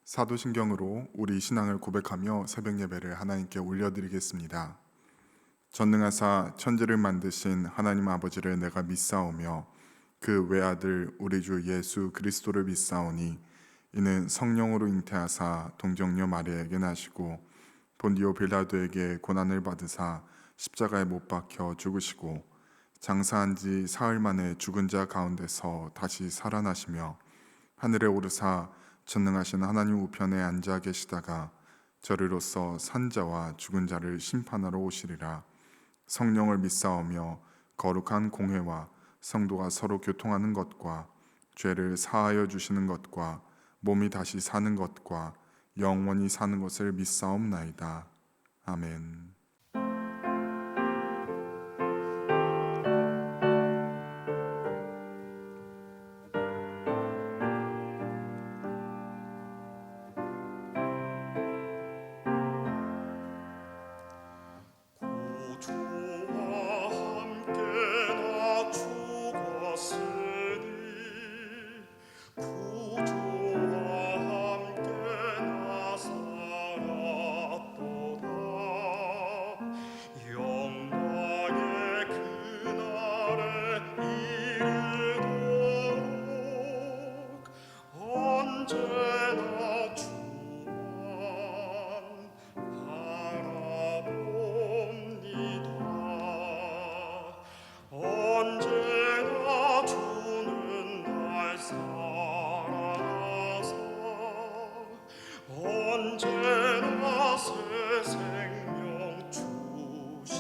사도신경으로 우리 신앙을 고백하며 새벽 예배를 하나님께 올려드리겠습니다. 전능하사 천지를 만드신 하나님 아버지를 내가 믿사오며 그 외아들 우리 주 예수 그리스도를 믿사오니 이는 성령으로 잉태하사 동정녀 마리아에게 나시고 본디오 빌라도에게 고난을 받으사 십자가에 못 박혀 죽으시고 장사한 지 사흘 만에 죽은 자 가운데서 다시 살아나시며 하늘에 오르사 전능하신 하나님 우편에 앉아 계시다가 저리로서 산 자와 죽은 자를 심판하러 오시리라. 성령을 믿사오며 거룩한 공회와 성도가 서로 교통하는 것과 죄를 사하여 주시는 것과 몸이 다시 사는 것과 영원히 사는 것을 믿사옵나이다. 아멘. 언제나 새 생명 주시나니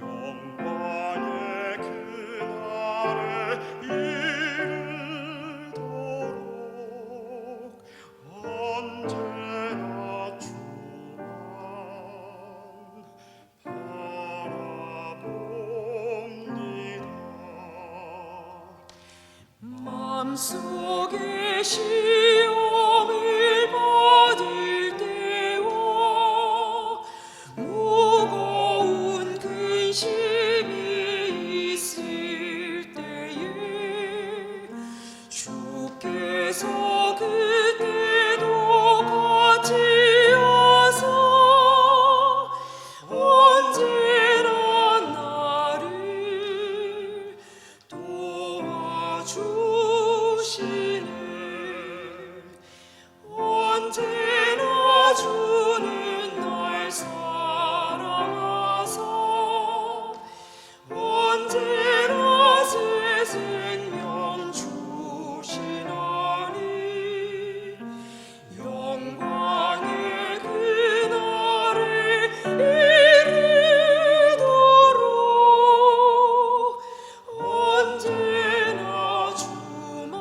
영광의 그날에 이르도록 언제나 주만 바라봅니다. 마음속에 시험을 받을 때와 무거운 근심이 있을 때에 주께서 그때도 같이 하사 언제나 나를 도와주시네. 언제나 주는 날 사랑하사 언제나 새 생명 주시나니 영광의 그날에 이르도록 언제나 주만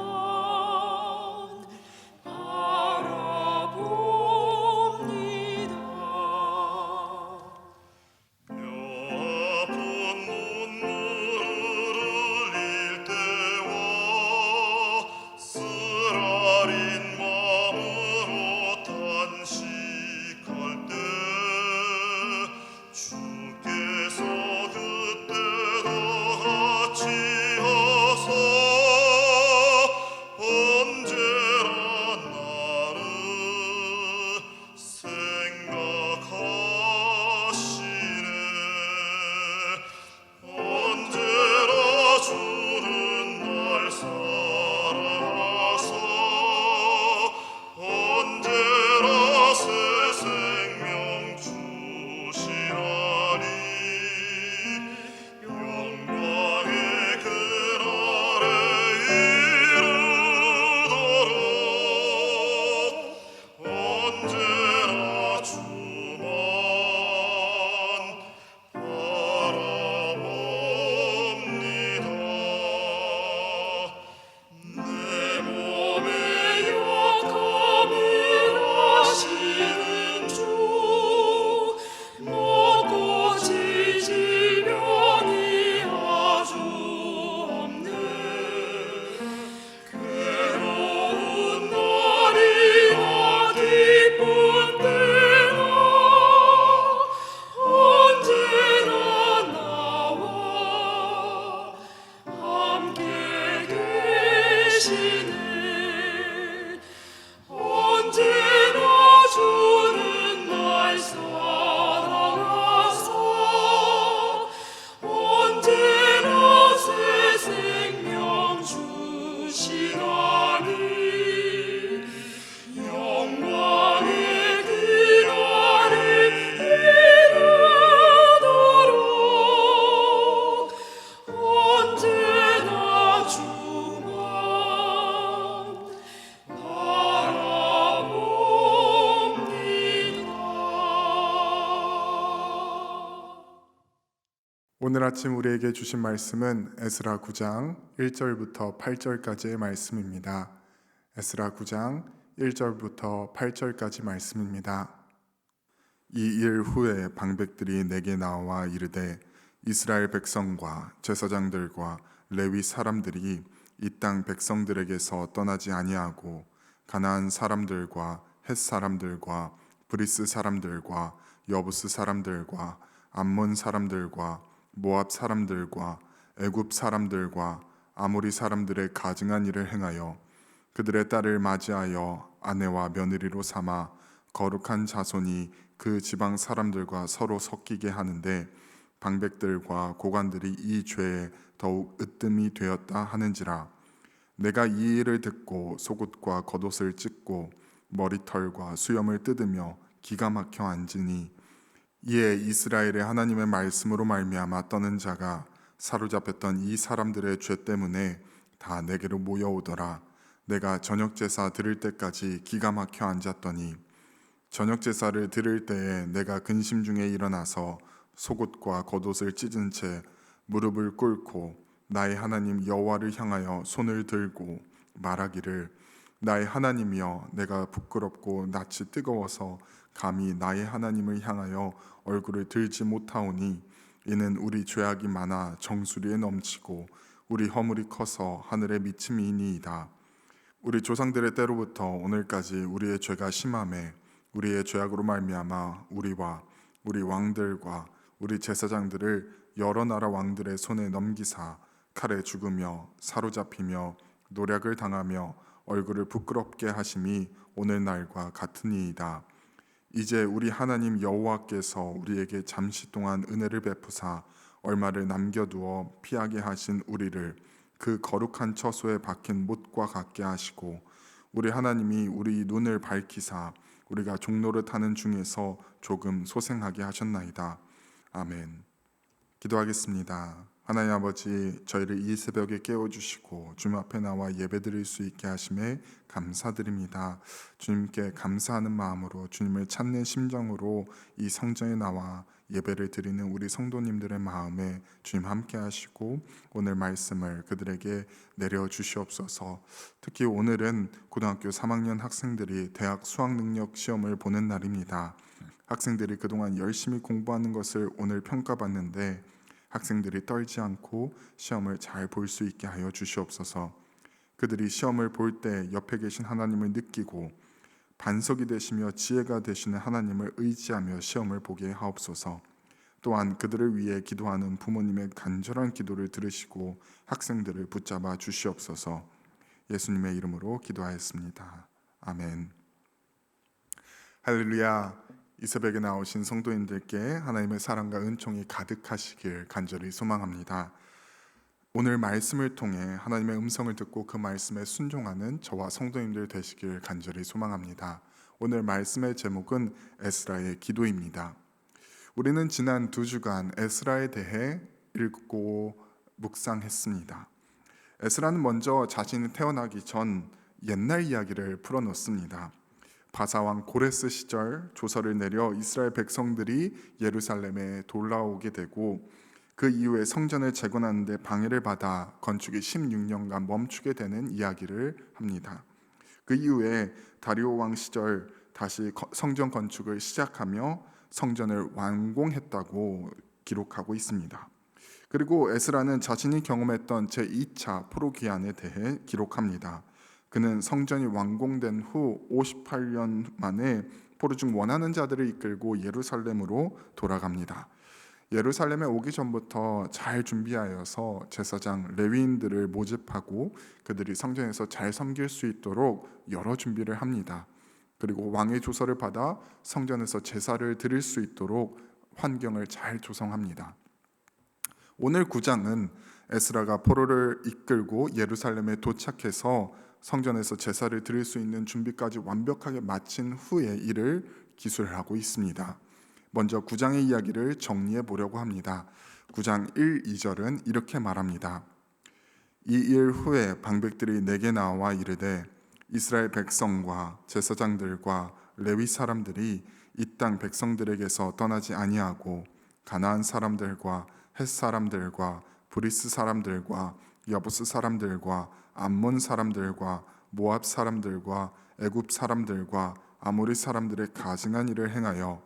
오늘 아침 우리에게 주신 말씀은 에스라 9장 1절부터 8절까지의 말씀입니다. 에스라 9장 1절부터 8절까지 말씀입니다. 이 일 후에 방백들이 내게 나와 이르되 이스라엘 백성과 제사장들과 레위 사람들이 이 땅 백성들에게서 떠나지 아니하고 가나안 사람들과 헷 사람들과 브리스 사람들과 여부스 사람들과 암몬 사람들과 모압 사람들과 애굽 사람들과 아모리 사람들의 가증한 일을 행하여 그들의 딸을 맞이하여 아내와 며느리로 삼아 거룩한 자손이 그 지방 사람들과 서로 섞이게 하는데 방백들과 고관들이 이 죄에 더욱 으뜸이 되었다 하는지라. 내가 이 일을 듣고 속옷과 겉옷을 찢고 머리털과 수염을 뜯으며 기가 막혀 앉으니 이에 이스라엘의 하나님의 말씀으로 말미암아 떠는 자가 사로잡혔던 이 사람들의 죄 때문에 다 내게로 모여오더라. 내가 저녁 제사 드릴 때까지 기가 막혀 앉았더니 저녁 제사를 드릴 때에 내가 근심 중에 일어나서 속옷과 겉옷을 찢은 채 무릎을 꿇고 나의 하나님 여호와를 향하여 손을 들고 말하기를 나의 하나님이여, 내가 부끄럽고 낯이 뜨거워서 감히 나의 하나님을 향하여 얼굴을 들지 못하오니 이는 우리 죄악이 많아 정수리에 넘치고 우리 허물이 커서 하늘에 미침이니이다. 우리 조상들의 때로부터 오늘까지 우리의 죄가 심하매 우리의 죄악으로 말미암아 우리와 우리 왕들과 우리 제사장들을 여러 나라 왕들의 손에 넘기사 칼에 죽으며 사로잡히며 노략을 당하며 얼굴을 부끄럽게 하심이 오늘날과 같으니이다. 이제 우리 하나님 여호와께서 우리에게 잠시 동안 은혜를 베푸사 얼마를 남겨두어 피하게 하신 우리를 그 거룩한 처소에 박힌 못과 같게 하시고 우리 하나님이 우리 눈을 밝히사 우리가 종노릇하는 중에서 조금 소생하게 하셨나이다. 아멘. 기도하겠습니다. 하나님 아버지, 저희를 이 새벽에 깨워주시고 주님 앞에 나와 예배드릴 수 있게 하심에 감사드립니다. 주님께 감사하는 마음으로 주님을 찾는 심정으로 이 성전에 나와 예배를 드리는 우리 성도님들의 마음에 주님 함께 하시고 오늘 말씀을 그들에게 내려주시옵소서. 특히 오늘은 고등학교 3학년 학생들이 대학 수학능력 시험을 보는 날입니다. 학생들이 그동안 열심히 공부하는 것을 오늘 평가받는데 학생들이 떨지 않고 시험을 잘 볼 수 있게 하여 주시옵소서. 그들이 시험을 볼 때 옆에 계신 하나님을 느끼고 반석이 되시며 지혜가 되시는 하나님을 의지하며 시험을 보게 하옵소서. 또한 그들을 위해 기도하는 부모님의 간절한 기도를 들으시고 학생들을 붙잡아 주시옵소서. 예수님의 이름으로 기도하였습니다. 아멘. 할렐루야. 이 새벽에 나오신 성도님들께 하나님의 사랑과 은총이 가득하시길 간절히 소망합니다. 오늘 말씀을 통해 하나님의 음성을 듣고 그 말씀에 순종하는 저와 성도님들 되시길 간절히 소망합니다. 오늘 말씀의 제목은 에스라의 기도입니다. 우리는 지난 2주간 에스라에 대해 읽고 묵상했습니다. 에스라는 먼저 자신이 태어나기 전 옛날 이야기를 풀어놓습니다. 바사왕 고레스 시절 조서를 내려 이스라엘 백성들이 예루살렘에 돌아오게 되고 그 이후에 성전을 재건하는데 방해를 받아 건축이 16년간 멈추게 되는 이야기를 합니다. 그 이후에 다리오 왕 시절 다시 성전 건축을 시작하며 성전을 완공했다고 기록하고 있습니다. 그리고 에스라는 자신이 경험했던 제2차 포로기한에 대해 기록합니다. 그는 성전이 완공된 후 58년 만에 포로 중 원하는 자들을 이끌고 예루살렘으로 돌아갑니다. 예루살렘에 오기 전부터 잘 준비하여서 제사장 레위인들을 모집하고 그들이 성전에서 잘 섬길 수 있도록 여러 준비를 합니다. 그리고 왕의 조서를 받아 성전에서 제사를 드릴 수 있도록 환경을 잘 조성합니다. 오늘 9장은 에스라가 포로를 이끌고 예루살렘에 도착해서 성전에서 제사를 드릴 수 있는 준비까지 완벽하게 마친 후의 일을 기술하고 있습니다. 먼저 9장의 이야기를 정리해 보려고 합니다. 9장 1, 2절은 이렇게 말합니다. 이 일 후에 방백들이 내게 나와 이르되 이스라엘 백성과 제사장들과 레위 사람들이 이 땅 백성들에게서 떠나지 아니하고 가나안 사람들과 헷 사람들과 브리스 사람들과 여부스 사람들과 암몬 사람들과 모압 사람들과 애굽 사람들과 아모리 사람들의 가증한 일을 행하여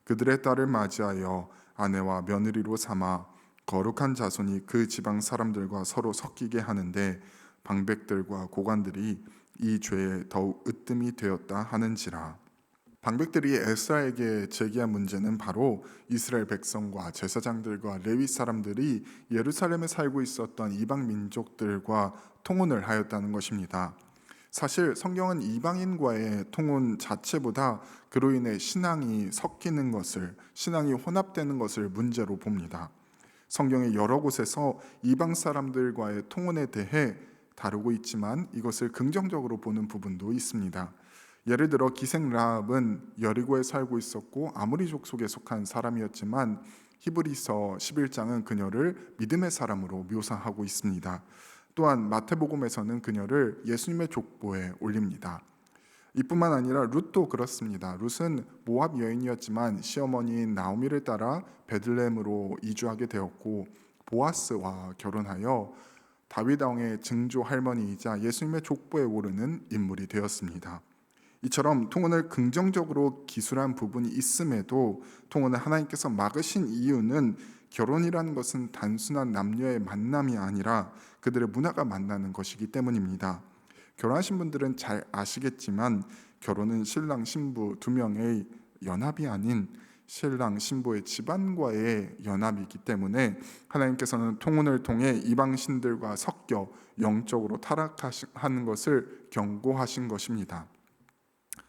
그들의 딸을 맞이하여 아내와 며느리로 삼아 거룩한 자손이 그 지방 사람들과 서로 섞이게 하는데 방백들과 고관들이 이 죄에 더욱 으뜸이 되었다 하는지라. 방백들이 에스라에게 제기한 문제는 바로 이스라엘 백성과 제사장들과 레위 사람들이 예루살렘에 살고 있었던 이방 민족들과 통혼을 하였다는 것입니다. 사실 성경은 이방인과의 통혼 자체보다 그로 인해 신앙이 섞이는 것을, 신앙이 혼합되는 것을 문제로 봅니다. 성경의 여러 곳에서 이방 사람들과의 통혼에 대해 다루고 있지만 이것을 긍정적으로 보는 부분도 있습니다. 예를 들어 기생 라합은 여리고에 살고 있었고 아모리 족속에 속한 사람이었지만 히브리서 11장은 그녀를 믿음의 사람으로 묘사하고 있습니다. 또한 마태복음에서는 그녀를 예수님의 족보에 올립니다. 이뿐만 아니라 룻도 그렇습니다. 룻은 모압 여인이었지만 시어머니인 나오미를 따라 베들레헴으로 이주하게 되었고 보아스와 결혼하여 다윗 왕의 증조 할머니이자 예수님의 족보에 오르는 인물이 되었습니다. 이처럼 통혼을 긍정적으로 기술한 부분이 있음에도 통혼을 하나님께서 막으신 이유는 결혼이라는 것은 단순한 남녀의 만남이 아니라 그들의 문화가 만나는 것이기 때문입니다. 결혼하신 분들은 잘 아시겠지만 결혼은 신랑 신부 두 명의 연합이 아닌 신랑 신부의 집안과의 연합이기 때문에 하나님께서는 통혼을 통해 이방신들과 섞여 영적으로 타락하는 것을 경고하신 것입니다.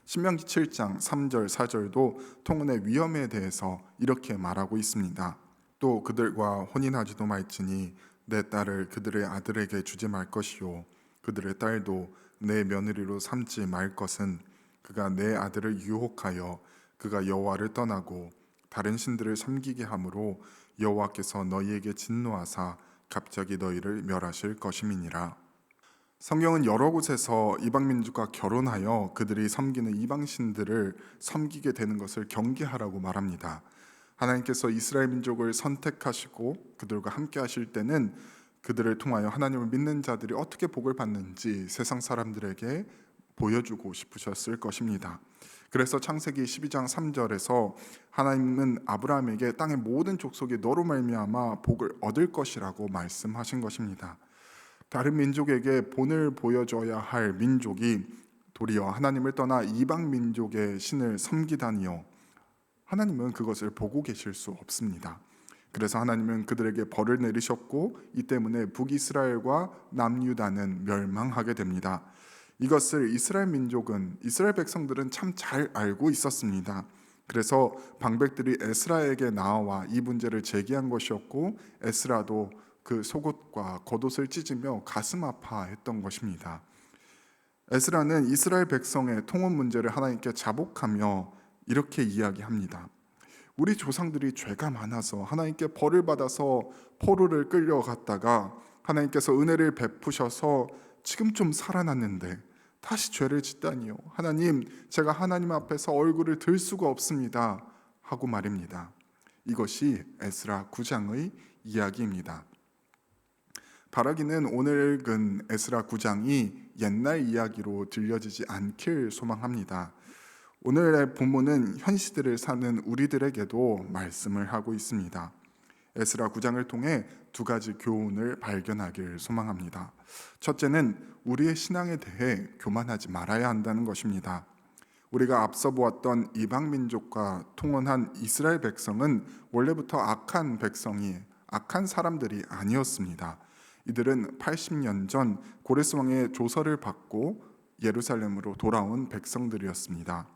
신명기 7장 3절 4절도 통혼의 위험에 대해서 이렇게 말하고 있습니다. 또 그들과 혼인하지도 말지니 내 딸을 그들의 아들에게 주지 말 것이요 그들의 딸도 내 며느리로 삼지 말 것은 그가 내 아들을 유혹하여 그가 여호와를 떠나고 다른 신들을 섬기게 하므로 여호와께서 너희에게 진노하사 갑자기 너희를 멸하실 것임이니라. 성경은 여러 곳에서 이방 민족과 결혼하여 그들이 섬기는 이방 신들을 섬기게 되는 것을 경계하라고 말합니다. 하나님께서 이스라엘 민족을 선택하시고 그들과 함께 하실 때는 그들을 통하여 하나님을 믿는 자들이 어떻게 복을 받는지 세상 사람들에게 보여주고 싶으셨을 것입니다. 그래서 창세기 12장 3절에서 하나님은 아브라함에게 땅의 모든 족속이 너로 말미암아 복을 얻을 것이라고 말씀하신 것입니다. 다른 민족에게 본을 보여줘야 할 민족이 도리어 하나님을 떠나 이방 민족의 신을 섬기다니요, 하나님은 그것을 보고 계실 수 없습니다. 그래서 하나님은 그들에게 벌을 내리셨고 이 때문에 북이스라엘과 남유다는 멸망하게 됩니다. 이것을 이스라엘 민족은, 이스라엘 백성들은 참 잘 알고 있었습니다. 그래서 방백들이 에스라에게 나와 이 문제를 제기한 것이었고 에스라도 그 속옷과 겉옷을 찢으며 가슴 아파했던 것입니다. 에스라는 이스라엘 백성의 통혼 문제를 하나님께 자복하며 이렇게 이야기합니다. 우리 조상들이 죄가 많아서 하나님께 벌을 받아서 포로를 끌려갔다가 하나님께서 은혜를 베푸셔서 지금 좀 살아났는데 다시 죄를 짓다니요. 하나님, 제가 하나님 앞에서 얼굴을 들 수가 없습니다 하고 말입니다. 이것이 에스라 9장의 이야기입니다. 바라기는 오늘 읽은 에스라 9장이 옛날 이야기로 들려지지 않길 소망합니다. 오늘의 본문은 현 시대를 사는 우리들에게도 말씀을 하고 있습니다. 에스라 9장을 통해 두 가지 교훈을 발견하길 소망합니다. 첫째는 우리의 신앙에 대해 교만하지 말아야 한다는 것입니다. 우리가 앞서 보았던 이방 민족과 통혼한 이스라엘 백성은 원래부터 악한 백성이, 악한 사람들이 아니었습니다. 이들은 80년 전 고레스 왕의 조서를 받고 예루살렘으로 돌아온 백성들이었습니다.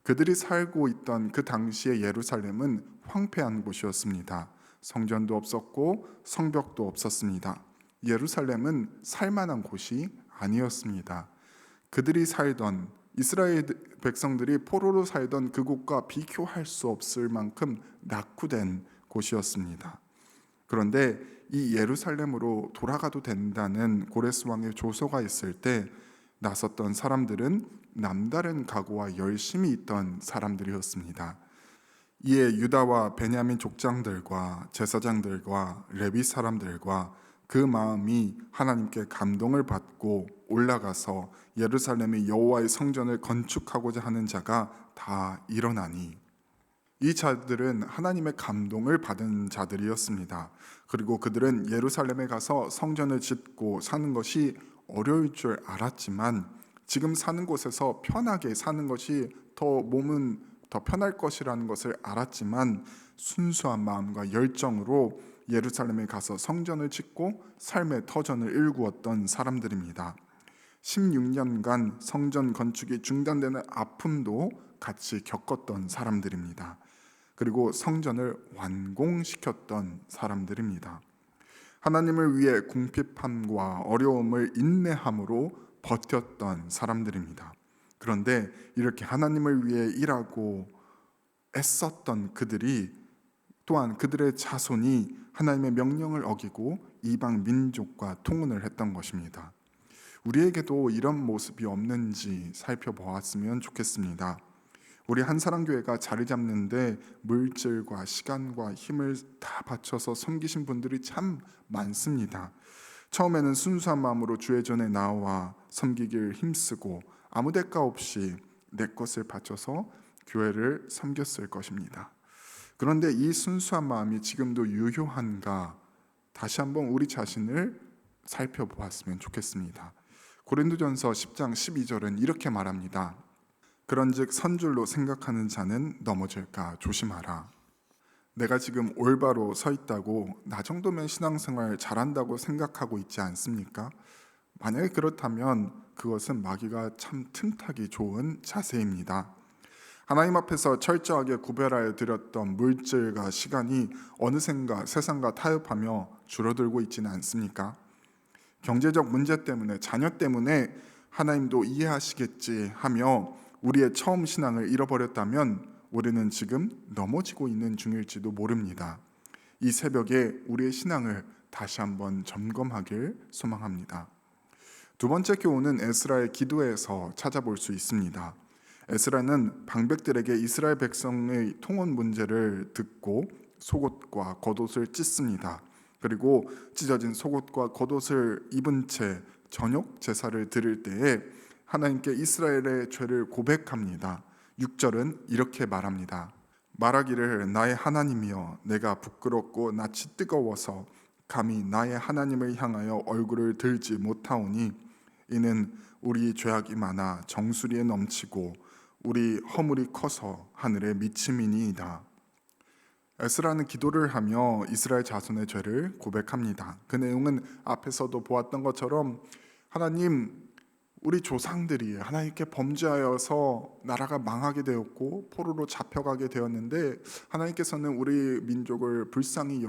그들이 살고 있던 그 당시의 예루살렘은 황폐한 곳이었습니다. 성전도 없었고 성벽도 없었습니다. 예루살렘은 살만한 곳이 아니었습니다. 그들이 살던, 이스라엘 백성들이 포로로 살던 그곳과 비교할 수 없을 만큼 낙후된 곳이었습니다. 그런데 이 예루살렘으로 돌아가도 된다는 고레스 왕의 조서가 있을 때 나섰던 사람들은 남다른 각오와 열심이 있던 사람들이었습니다. 이에 유다와 베냐민 족장들과 제사장들과 레위 사람들과 그 마음이 하나님께 감동을 받고 올라가서 예루살렘의 여호와의 성전을 건축하고자 하는 자가 다 일어나니, 이 자들은 하나님의 감동을 받은 자들이었습니다. 그리고 그들은 예루살렘에 가서 성전을 짓고 사는 것이 어려울 줄 알았지만, 지금 사는 곳에서 편하게 사는 것이 몸은 더 편할 것이라는 것을 알았지만, 순수한 마음과 열정으로 예루살렘에 가서 성전을 짓고 삶의 터전을 일구었던 사람들입니다. 16년간 성전 건축이 중단되는 아픔도 같이 겪었던 사람들입니다. 그리고 성전을 완공시켰던 사람들입니다. 하나님을 위해 궁핍함과 어려움을 인내함으로 버텼던 사람들입니다. 그런데 이렇게 하나님을 위해 일하고 애썼던 그들이, 또한 그들의 자손이 하나님의 명령을 어기고 이방 민족과 통혼을 했던 것입니다. 우리에게도 이런 모습이 없는지 살펴보았으면 좋겠습니다. 우리 한사랑교회가 자리 잡는데 물질과 시간과 힘을 다 바쳐서 섬기신 분들이 참 많습니다. 처음에는 순수한 마음으로 주의 전에 나와 섬기길 힘쓰고 아무 대가 없이 내 것을 바쳐서 교회를 섬겼을 것입니다. 그런데 이 순수한 마음이 지금도 유효한가, 다시 한번 우리 자신을 살펴보았으면 좋겠습니다. 고린도전서 10장 12절은 이렇게 말합니다. 그런즉 선줄로 생각하는 자는 넘어질까 조심하라. 내가 지금 올바로 서 있다고 나 정도면 신앙생활 잘한다고 생각하고 있지 않습니까? 만약에 그렇다면 그것은 마귀가 참 틈타기 좋은 자세입니다. 하나님 앞에서 철저하게 구별하여 드렸던 물질과 시간이 어느샌가 세상과 타협하며 줄어들고 있지는 않습니까? 경제적 문제 때문에, 자녀 때문에 하나님도 이해하시겠지 하며 우리의 처음 신앙을 잃어버렸다면 우리는 지금 넘어지고 있는 중일지도 모릅니다. 이 새벽에 우리의 신앙을 다시 한번 점검하길 소망합니다. 두 번째 교훈은 에스라의 기도에서 찾아볼 수 있습니다. 에스라는 방백들에게 이스라엘 백성의 통혼 문제를 듣고 속옷과 겉옷을 찢습니다. 그리고 찢어진 속옷과 겉옷을 입은 채 저녁 제사를 드릴 때에 하나님께 이스라엘의 죄를 고백합니다. 6절은 이렇게 말합니다. 말하기를 나의 하나님이여, 내가 부끄럽고 낯이 뜨거워서 감히 나의 하나님을 향하여 얼굴을 들지 못하오니 이는 우리 죄악이 많아 정수리에 넘치고 우리 허물이 커서 하늘에 미침이니이다. 에스라는 기도를 하며 이스라엘 자손의 죄를 고백합니다. 그 내용은 앞에서도 보았던 것처럼, 하나님, 우리 조상들이 하나님께 범죄하여서 나라가 망하게 되었고 포로로 잡혀가게 되었는데, 하나님께서는 우리 민족을 불쌍히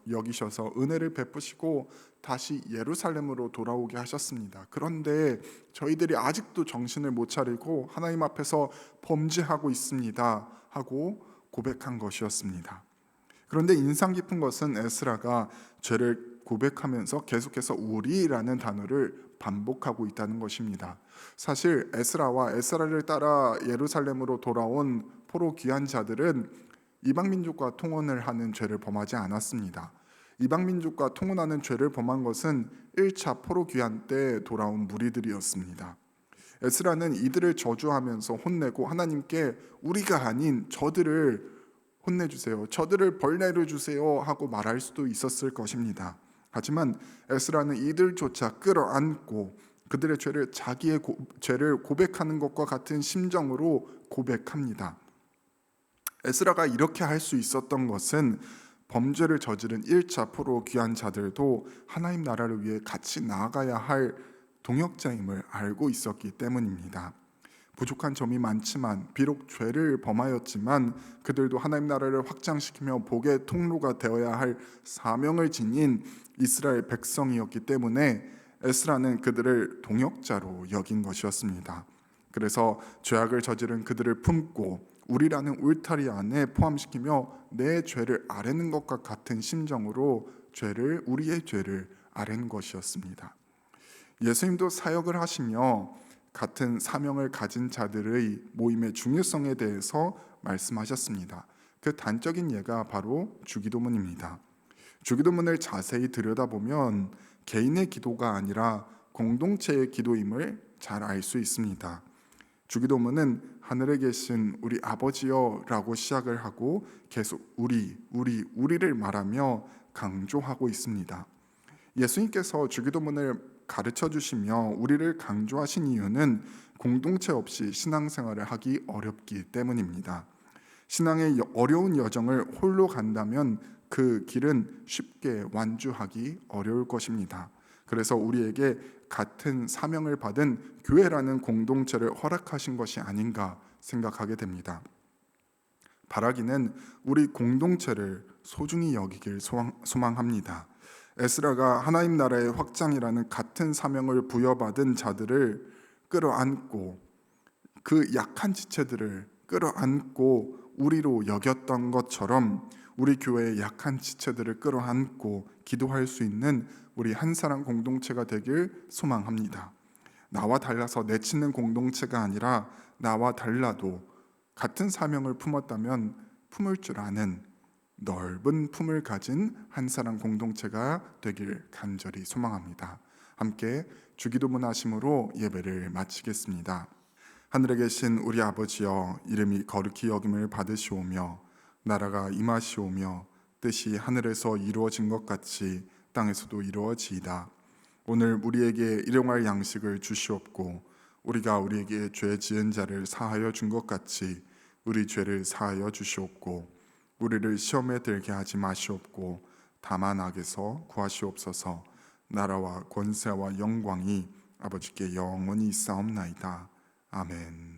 여기셔서 은혜를 베푸시고 다시 예루살렘으로 돌아오게 하셨습니다. 그런데 저희들이 아직도 정신을 못 차리고 하나님 앞에서 범죄하고 있습니다 하고 고백한 것이었습니다. 그런데 인상 깊은 것은 에스라가 죄를 고백하면서 계속해서 우리라는 단어를 반복하고 있다는 것입니다. 사실 에스라와 에스라를 따라 예루살렘으로 돌아온 포로 귀환 자들은 이방 민족과 통혼을 하는 죄를 범하지 않았습니다. 이방 민족과 통혼하는 죄를 범한 것은 1차 포로 귀환 때 돌아온 무리들이었습니다. 에스라는 이들을 저주하면서 혼내고 하나님께 우리가 아닌 저들을 혼내주세요, 저들을 벌내려 주세요 하고 말할 수도 있었을 것입니다. 하지만 에스라는 이들조차 끌어안고 그들의 죄를, 자기의 죄를 고백하는 것과 같은 심정으로 고백합니다. 에스라가 이렇게 할 수 있었던 것은 범죄를 저지른 1차 포로 귀환 자들도 하나님 나라를 위해 같이 나아가야 할 동역자임을 알고 있었기 때문입니다. 부족한 점이 많지만, 비록 죄를 범하였지만 그들도 하나님 나라를 확장시키며 복의 통로가 되어야 할 사명을 지닌 이스라엘 백성이었기 때문에 에스라는 그들을 동역자로 여긴 것이었습니다. 그래서 죄악을 저지른 그들을 품고 우리라는 울타리 안에 포함시키며 내 죄를 아뢰는 것과 같은 심정으로 우리의 죄를 아뢰는 것이었습니다. 예수님도 사역을 하시며 같은 사명을 가진 자들의 모임의 중요성에 대해서 말씀하셨습니다. 그 단적인 예가 바로 주기도문입니다. 주기도문을 자세히 들여다보면 개인의 기도가 아니라 공동체의 기도임을 잘 알 수 있습니다. 주기도문은 하늘에 계신 우리 아버지여라고 시작을 하고 계속 우리를 말하며 강조하고 있습니다. 예수님께서 주기도문을 가르쳐 주시며 우리를 강조하신 이유는 공동체 없이 신앙생활을 하기 어렵기 때문입니다. 신앙의 어려운 여정을 홀로 간다면 그 길은 쉽게 완주하기 어려울 것입니다. 그래서 우리에게 같은 사명을 받은 교회라는 공동체를 허락하신 것이 아닌가 생각하게 됩니다. 바라기는 우리 공동체를 소중히 여기길 소망합니다. 에스라가 하나님 나라의 확장이라는 같은 사명을 부여받은 자들을 끌어안고 그 약한 지체들을 끌어안고 우리로 여겼던 것처럼 우리 교회의 약한 지체들을 끌어안고 기도할 수 있는 우리 한 사람 공동체가 되길 소망합니다. 나와 달라서 내치는 공동체가 아니라 나와 달라도 같은 사명을 품었다면 품을 줄 아는 넓은 품을 가진 한 사람 공동체가 되길 간절히 소망합니다. 함께 주기도문 하심으로 예배를 마치겠습니다. 하늘에 계신 우리 아버지여, 이름이 거룩히 여김을 받으시오며 나라가 임하시오며 뜻이 하늘에서 이루어진 것 같이 땅에서도 이루어지이다. 오늘 우리에게 일용할 양식을 주시옵고 우리가 우리에게 죄 지은 자를 사하여 준 것 같이 우리 죄를 사하여 주시옵고 우리를 시험에 들게 하지 마시옵고 다만 악에서 구하시옵소서. 나라와 권세와 영광이 아버지께 영원히 있사옵나이다. 아멘.